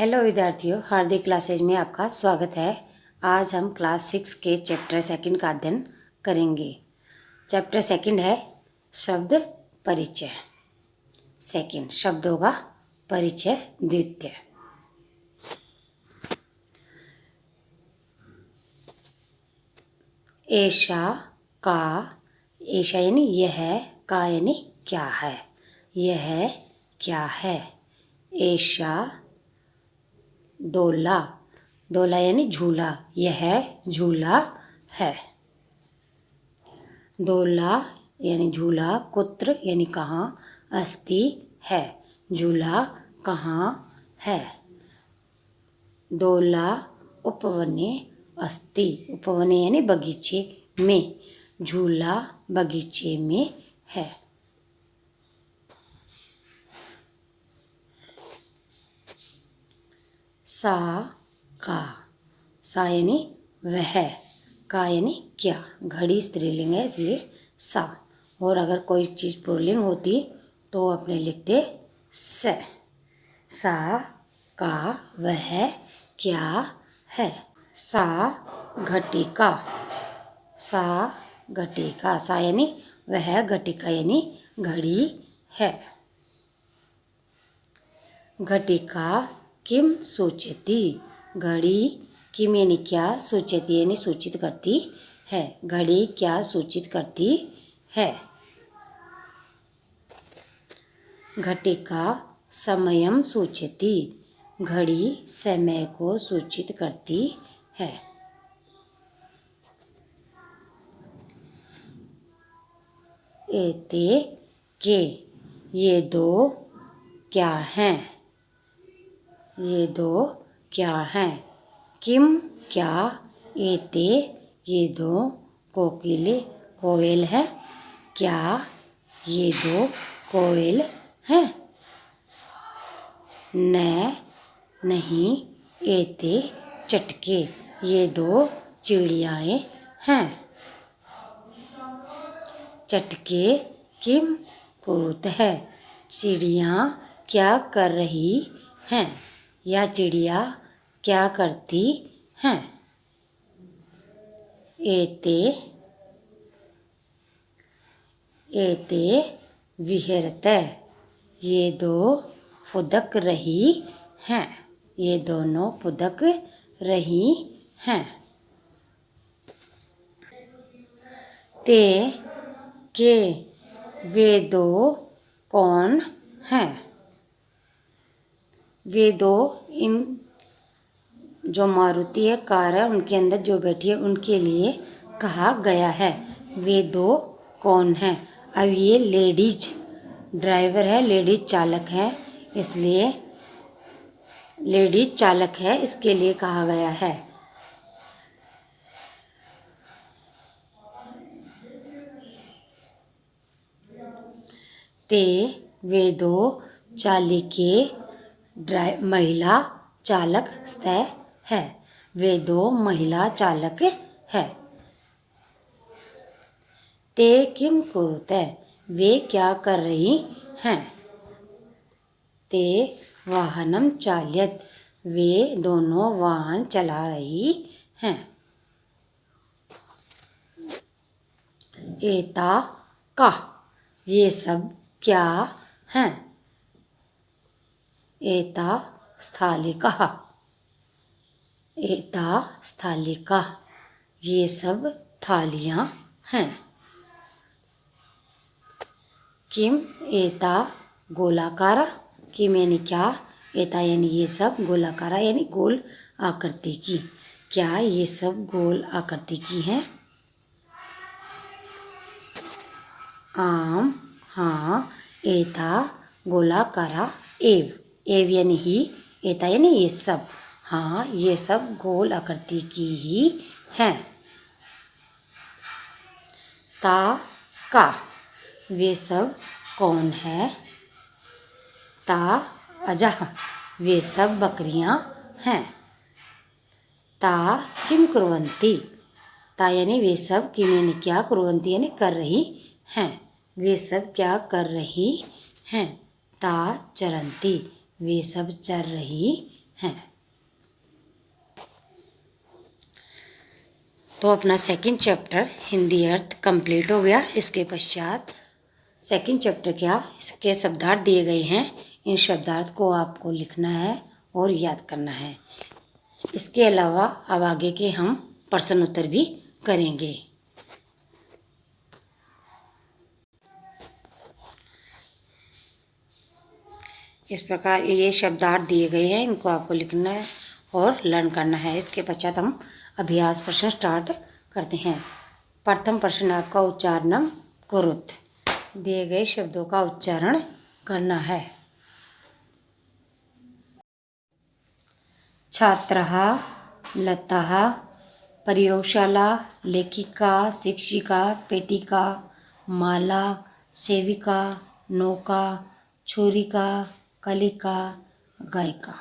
Hello विद्यार्थियों, हार्दिक classes में आपका स्वागत है। आज हम क्लास 6 के चैप्टर सेकंड का अध्ययन करेंगे। चैप्टर सेकंड है शब्द परिचय। सेकंड, शब्दों का परिचय द्वितीय। ऐशा, का, ऐशा यानी यह, का यानी क्या है, यह क्या है। ऐशा, डोला, डोला यानी झूला, यह झूला है। डोला यानी झूला, कुत्र यानी कहाँ, अस्ति है, झूला कहाँ है। डोला उपवने अस्ति, उपवने यानी बगीचे में, झूला बगीचे में है। सा, का, सा यानी वह, का यानी क्या, घड़ी स्त्रीलिंग है इसलिए सा, और अगर कोई चीज़ पुल्लिंग होती तो अपने लिखते स। सा, का, वह क्या है। सा, घटिका, सा घटिका, सा यानी वह, घटिका यानी घड़ी है। घटिका किम सूचयति, घड़ी किम यानी क्या, सूचयति यानी सूचित करती है, घड़ी क्या सूचित करती है। घटिका समयम सूचयति, घड़ी समय को सूचित करती है। एते के, ये दो क्या हैं, ये दो क्या हैं। किम क्या, एते ये दो, कोकिले कोयल है, क्या ये दो कोयल हैं। न नहीं, एते चटके ये दो चिड़ियाएँ हैं। चटके किम कुरुत है, चिड़िया क्या कर रही हैं, या चिड़िया क्या करती हैं। एते, एते विहरते, ये दो फुदक रही हैं, ये दोनों फुदक रही हैं। ते के, वे दो कौन हैं। वे दो, इन जो मारुति है, कार है, उनके अंदर जो बैठी है उनके लिए कहा गया है। वे दो कौन हैं। अब ये लेडीज ड्राइवर है, लेडीज चालक है, इसलिए लेडीज चालक है, इसके लिए कहा गया है। ते वे दो चालिके महिला चालक स्तः है, वे दो महिला चालक है। ते किम कुरुते, वे क्या कर रही हैं। ते वाहनम चालयत, वे दोनों वाहन चला रही हैं। एता का, ये सब क्या हैं। एता स्थालिका, एता स्थालिका, ये सब थालियाँ हैं। किम एता गोलाकारा, किम यानी क्या, एता यानी ये सब, गोलाकारा यानी गोल आकृति की, क्या ये सब गोल आकृति की हैं। आम, हाँ, एता गोलाकारा एव, एव यानी ही, एता यानी ये सब, हाँ ये सब गोल आकृति की ही हैं। ता का, वे सब कौन है। ता अजह, वे सब बकरियां हैं। ता किम कुर्वन्ति, ता यानी वे सब, किम यानी क्या, कुर्वन्ति यानी कर रही हैं, वे सब क्या कर रही हैं। ता चरन्ति, वे सब चर रही हैं। तो अपना सेकंड चैप्टर हिंदी अर्थ कंप्लीट हो गया। इसके पश्चात सेकंड चैप्टर क्या, इसके शब्दार्थ दिए गए हैं। इन शब्दार्थ को आपको लिखना है और याद करना है। इसके अलावा अब आगे के हम प्रश्न उत्तर भी करेंगे। इस प्रकार ये शब्दार्थ दिए गए हैं, इनको आपको लिखना है और लर्न करना है। इसके पश्चात हम अभ्यास प्रश्न स्टार्ट करते हैं। प्रथम प्रश्न आपका उच्चारणम कुरुत। दिए गए शब्दों का उच्चारण करना है। छात्रः, लताः, प्रयोगशाला, लेखिका, शिक्षिका, पेटिका, माला, सेविका, नौका, छुरिका, कलिका, गायिका।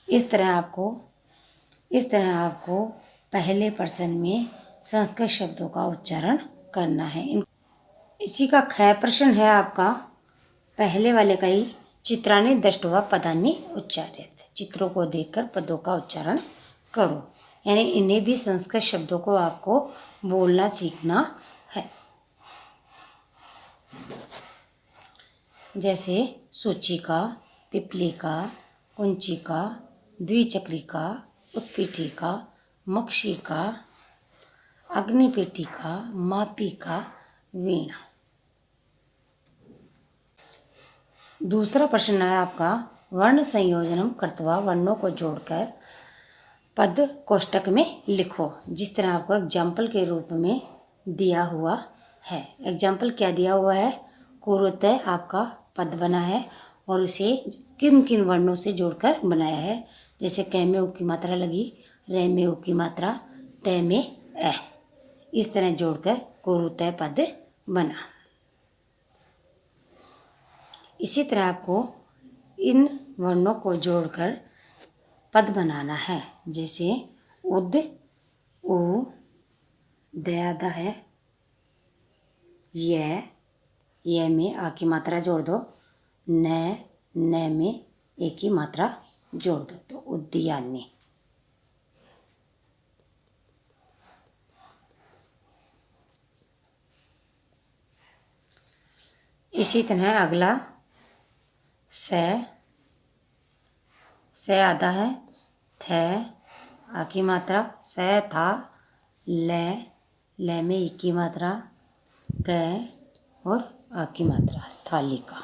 इस तरह आपको पहले प्रश्न में संस्कृत शब्दों का उच्चारण करना है। इसी का ख प्रश्न है आपका पहले वाले का ही, चित्राणि दृष्ट्वा पदानि उच्चार्येत। चित्रों को देखकर पदों का उच्चारण करो, यानी इन्हें भी संस्कृत शब्दों को आपको बोलना सीखना है। जैसे सूचिका, पिपलिका, कुंचिका, द्विचक्रिका, उत्पीठिका, मक्षिका, अग्निपेटिका, मापिका, वीणा। दूसरा प्रश्न है आपका वर्ण संयोजनम कृत्वा, वर्णों को जोड़कर पद कोष्टक में लिखो। जिस तरह आपको एग्जाम्पल के रूप में दिया हुआ है। एग्जाम्पल क्या दिया हुआ है, कुरुतय आपका पद बना है और उसे किन किन वर्णों से जोड़कर बनाया है। जैसे क में उ की मात्रा लगी, र में उ की मात्रा, त में ए। इस तरह जोड़कर कुरुतय पद बना। इसी तरह आपको इन वर्णों को जोड़कर पद बनाना है। जैसे उद, उ, दयादा है, ये में आ की मात्रा जोड़ दो, न में ए की मात्रा जोड़ दो, तो उद्यान्य। इसी तरह अगला से आधा है, थ आ की मात्रा, स था, ल में ई की मात्रा, क और आ की मात्रा, स्थालिका।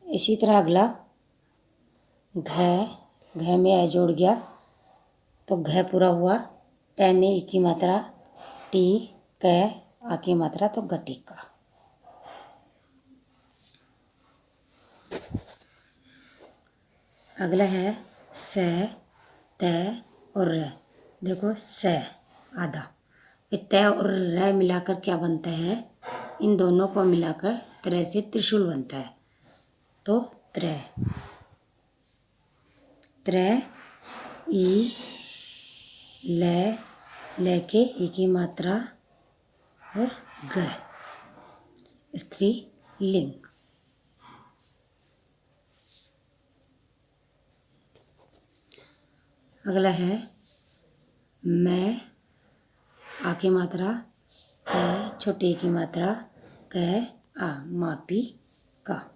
इसी तरह अगला घ में ए जोड़ गया तो घ पूरा हुआ, ट में ई की मात्रा, टी, क आ की मात्रा, तो गटिका। अगला है स, त और र। देखो स आधा, त और र मिलाकर क्या बनता है, इन दोनों को मिलाकर त्रय से त्रिशूल बनता है। तो त्रय, ई, ल के ई की मात्रा और ग, स्त्रीलिंग। अगला है मैं, आ की मात्रा, क छोटी की मात्रा, क आ, मापी का।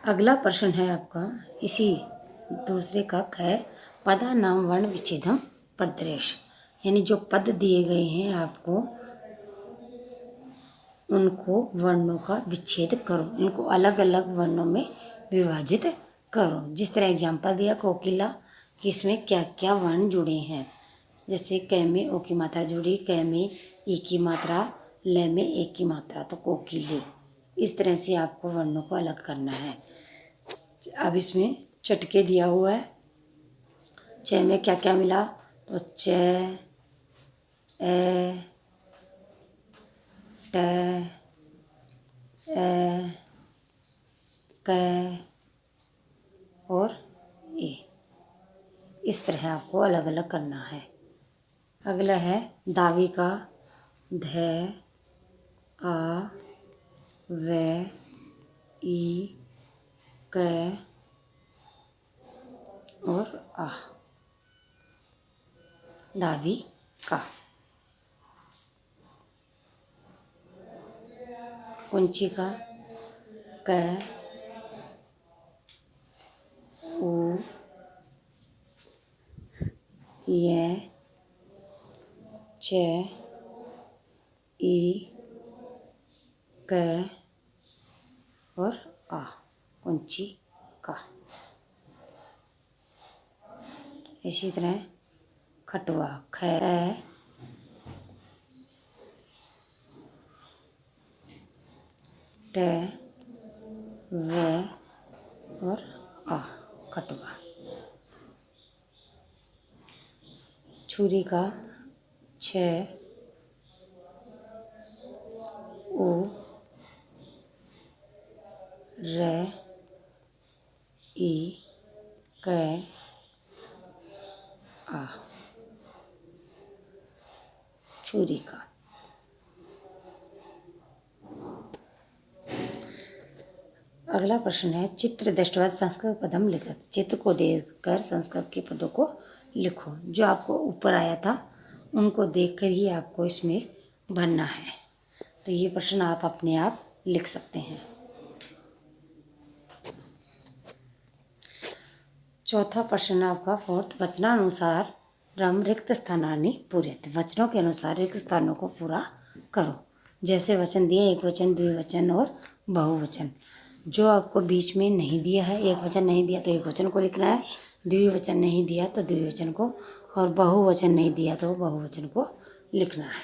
अगला प्रश्न है आपका इसी दूसरे का ख, पदा नाम वर्ण विच्छेदम प्रदर्श। यानी जो पद दिए गए हैं आपको उनको वर्णों का विच्छेद करो, इनको अलग अलग वर्णों में विभाजित करो। जिस तरह एग्जाम्पल दिया कोकिला कि इसमें क्या क्या वर्ण जुड़े हैं। जैसे क में ओ की मात्रा जुड़ी, क में ई की मात्रा, ल में ए की मात्रा, तो कोकिले। इस तरह से आपको वर्णों को अलग करना है। अब इसमें चटके दिया हुआ है। च में क्या क्या मिला, तो च, ए, ट, ए, क और ए। इस तरह आपको अलग अलग करना है। अगला है दावी का ध, आ वे ई कै और आ। दावी का। कुंचिका कै उ ये चे ई कै और आ। कुंची का। इसी तरह खटवा खे टे वे और आ। खटवा। छुरी का छे उ रे ई कै आ। छुरी का। अगला प्रश्न है चित्र दृष्टवा संस्कृत पदम लिखत। चित्र को देखकर संस्कृत के पदों को लिखो। जो आपको ऊपर आया था उनको देखकर ही आपको इसमें भरना है। तो ये प्रश्न आप अपने आप लिख सकते हैं। चौथा प्रश्न आपका फोर्थ, वचनानुसार रम रिक्त स्थानानि पूर्यते। वचनों के अनुसार रिक्त स्थानों को पूरा करो। जैसे वचन दिए एक वचन, द्विवचन और बहुवचन। जो आपको बीच में नहीं दिया है, एक वचन नहीं दिया तो एक वचन को लिखना है, द्विवचन नहीं दिया तो द्विवचन को, और बहुवचन नहीं दिया तो बहुवचन को लिखना है।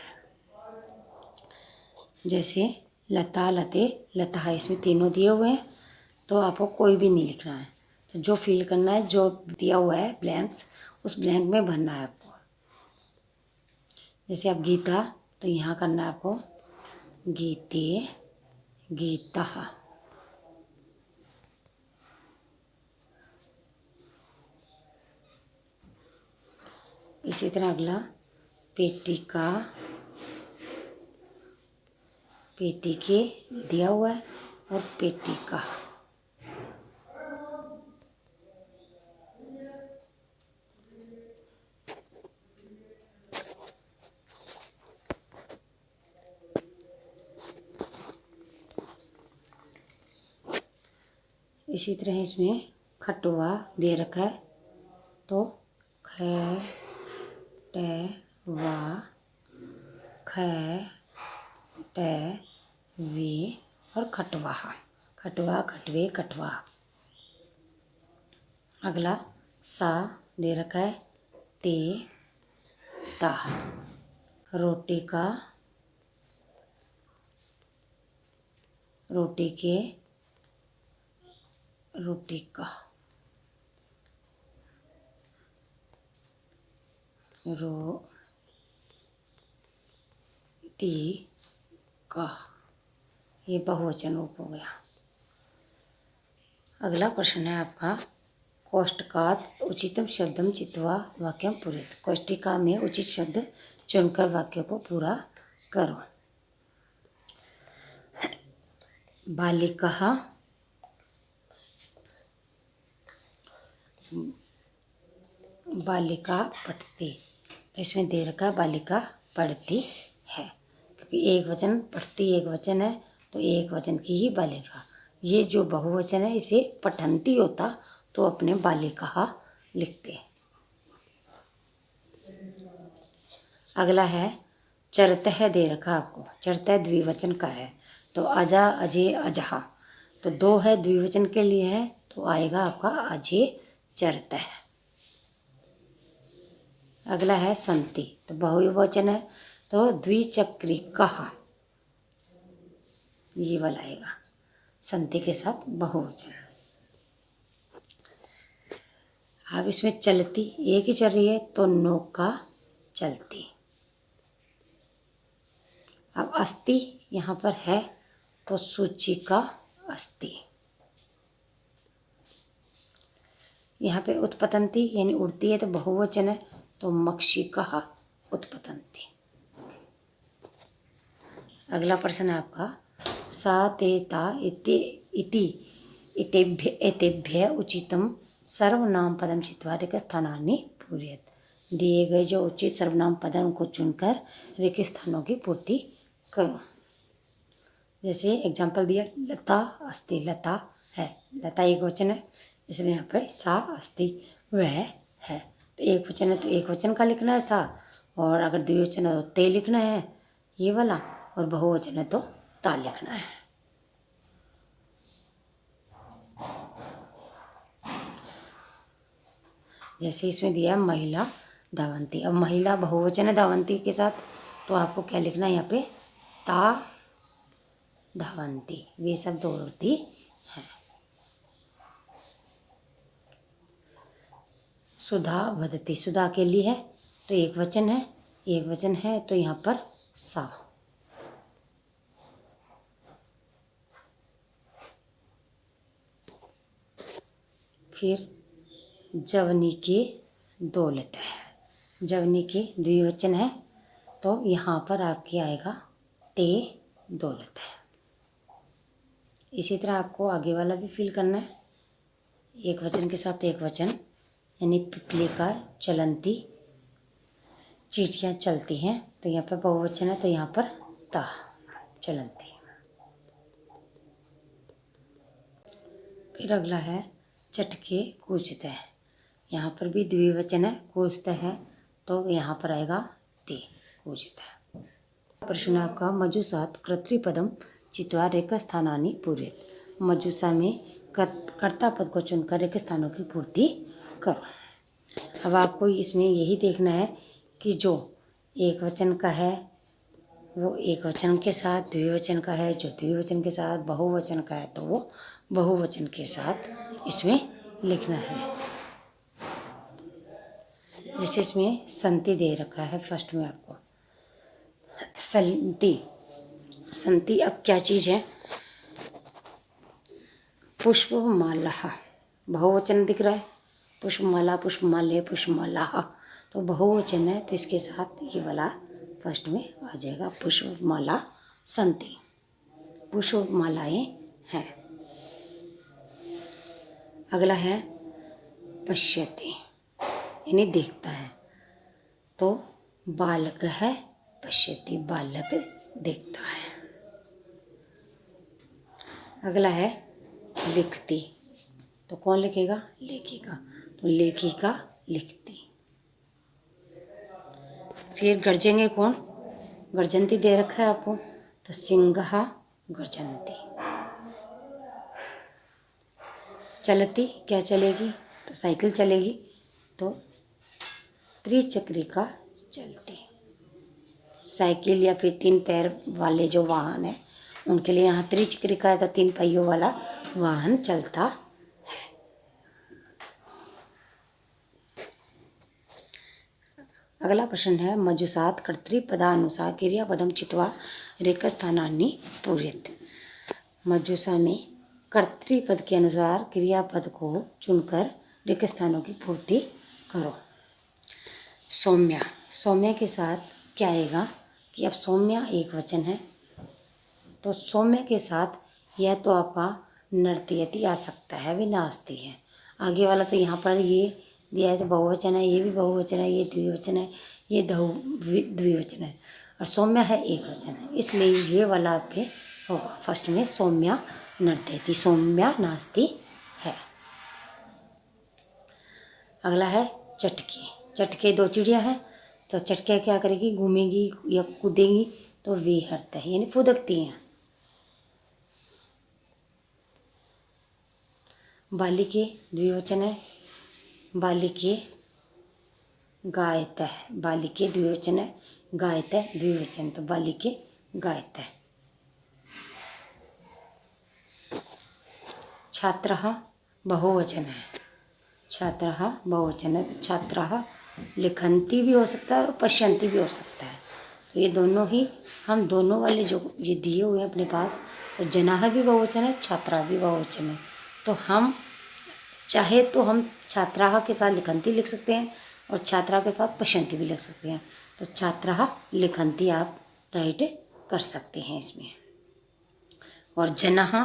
जैसे लता, लते, लता, इसमें तीनों दिए हुए हैं तो आपको कोई भी नहीं लिखना है। तो जो फिल करना है, जो दिया हुआ है ब्लैंक्स, उस ब्लैंक में भरना है आपको। जैसे आप गीता, तो यहाँ करना है आपको गीते, गीता। इसी तरह अगला पेटिका, पेटिके दिया हुआ है और पेटिका। इसी तरह इसमें खटवा दे रखा है तो ख टे वा, ख टे वे और खटवा, खटवा, खटवे, खटवा। अगला सा दे रखा है ते ता। रोटी का, रोटी के, रोटी का। रो टी का। ये बहुवचन रूप हो गया। अगला प्रश्न है आपका कोष्टकात् उचितम शब्दम चित्वा वाक्यम पूरयेत्। कोष्टिका में उचित शब्द चुनकर वाक्य को पूरा करो। बालिका, बालिका पढ़ती। तो इसमें दे रखा है बालिका पढ़ती है, क्योंकि एक वचन पढ़ती एक वचन है तो एक वचन की ही बालिका। ये जो बहुवचन है इसे पठंती होता तो अपने बालिका लिखते। अगला है चरतः दे रखा आपको। चरतः द्विवचन का है तो अजा, अजय, अजहा। तो दो है द्विवचन के लिए है तो आएगा आपका अजय चरतः। अगला है संति, तो बहुवचन है तो द्विचक्रिकः, ये वाला आएगा संति के साथ बहुवचन। अब इसमें चलती एक ही चल रही है तो नौका चलती। अब अस्ति यहाँ पर है तो सूचिका अस्ति। यहाँ पे उत्पतंती यानी उड़ती है तो बहुवचन है तो मक्षिका उत्पतंती। अगला प्रश्न है आपका, सा ते ता इति एतेभ्य उचितम सर्वनाम पदम चित्वा रिक्त स्थानानि पूरयेत्। दिए गए जो उचित सर्वनाम पद हैं उनको चुनकर रिक्त स्थानों की पूर्ति करो। जैसे एग्जाम्पल दिया, लता अस्ति, लता है, लता एक वचन है इसलिए यहाँ पर सा अस्ति वह है। तो एक वचन है तो एक वचन का लिखना है सा, और अगर द्विवचन है तो ते लिखना है ये वाला, और बहुवचन है तो ता लिखना है। जैसे इसमें दिया महिला धावंती, अब महिला बहुवचन है धावंती के साथ, तो आपको क्या लिखना है यहाँ पे, ता धावंती, वे सब दौड़ती हैं। सुधा वदती, सुधा अकेली है तो एक वचन है तो यहाँ पर सा। फिर जवनी की दौलत है, जवनी की द्विवचन है तो यहाँ पर आपके आएगा ते दौलत है। इसी तरह आपको आगे वाला भी फिल करना है, एक वचन के साथ एक वचन, यानी पिपली का चलंती, चींटियाँ चलती हैं तो यहाँ पर बहुवचन है तो यहाँ पर ता चलंती। फिर अगला है चटके कूचते हैं, यहाँ पर भी द्विवचन है, कूचते हैं तो यहाँ पर आएगा ते कूचते हैं। प्रश्न आपका, मजुसात कर्तृपदम चित्वा रेख स्थानानि पूरयेत्। मजुसा में कर्ता पद को चुनकर रेख स्थानों की पूर्ति करो। अब आपको इसमें यही देखना है कि जो एक वचन का है वो एक वचन के साथ, द्विवचन का है जो द्विवचन के साथ, बहुवचन का है तो वो बहुवचन के साथ इसमें लिखना है। जैसे इसमें संति दे रखा है फर्स्ट में आपको, संति, संति अब क्या चीज़ है, पुष्पमाला, बहुवचन दिख रहा है, पुष्पमाला, पुष्पमाल्य, पुष्पमाला, तो बहुवचन है तो इसके साथ ये वाला फर्स्ट में आ जाएगा, पुष्पमाला संति, पुष्पमालाएँ हैं। अगला है पश्यति, यानी देखता है, तो बालक है पश्यति, बालक देखता है। अगला है लिखती, तो कौन लिखेगा, लेखिका, तो लेखिका लिखती। फिर गर्जेंगे कौन, गर्जंती दे रखा है आपको, तो सिंहा गर्जंती। चलती क्या चलेगी, तो साइकिल चलेगी, तो त्रिचक्रिका चलती। साइकिल या फिर तीन पैर वाले जो वाहन है उनके लिए यहाँ त्रिचक्रिका है तो तीन पहियों वाला वाहन चलता है। अगला प्रश्न है, मजुसात कर्तृपदानुसार क्रियापदम चित्वा रेख स्थानानि पूरयेत्। मजुसा में कर्तृपद के अनुसार क्रियापद को चुनकर रिक्त स्थानों की पूर्ति करो। सौम्या, सौम्या के साथ क्या आएगा कि अब सौम्या एक वचन है तो सौम्या के साथ यह तो आपका नर्तयति आ सकता है, भी नाचती है। आगे वाला तो यहाँ पर ये दिया है तो बहुवचन है, ये भी बहुवचन है, ये द्विवचन है, ये द्विवचन है, और सौम्या है एक वचन है, इसलिए ये वाला आपके होगा फर्स्ट में, सौम्या नर्तयति, सौम्या नाचती है। अगला है चटके, चटके दो चिड़िया हैं तो चटके क्या करेगी, घूमेगी या कूदेंगी तो विहरते हैं, यानी फुदकती हैं। बालिके द्विवचन है, बालिके गायत है, बालिके द्विवचन है, गायत है द्विवचन, तो बालिके गायत है। छात्रः बहुवचन है, छात्रः बहुवचन है तो छात्राः लिखन्ति भी हो सकता है और पश्यन्ति भी हो सकता है। तो ये दोनों ही, हम दोनों वाले जो ये दिए हुए हैं अपने पास, तो जनाः भी बहुवचन है, छात्रा भी बहुवचन है, तो हम चाहे तो हम छात्राः के साथ लिखन्ति लिख सकते हैं और छात्रा के साथ पश्यन्ति भी लिख सकते हैं। तो छात्राः लिखन्ति आप राइट कर सकते हैं इसमें। और जनाः,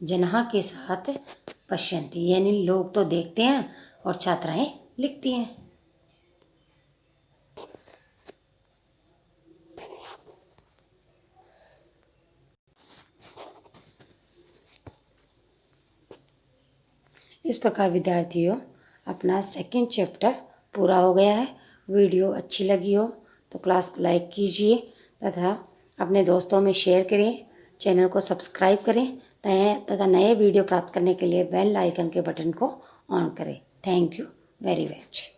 जनाः के साथ पश्यन्ति, यानी लोग तो देखते हैं और छात्राएं लिखती हैं। इस प्रकार विद्यार्थियों अपना सेकंड चैप्टर पूरा हो गया है। वीडियो अच्छी लगी हो तो क्लास को लाइक कीजिए तथा अपने दोस्तों में शेयर करें, चैनल को सब्सक्राइब करें तथा नए वीडियो प्राप्त करने के लिए बेल आइकन के बटन को ऑन करें। Thank you very much.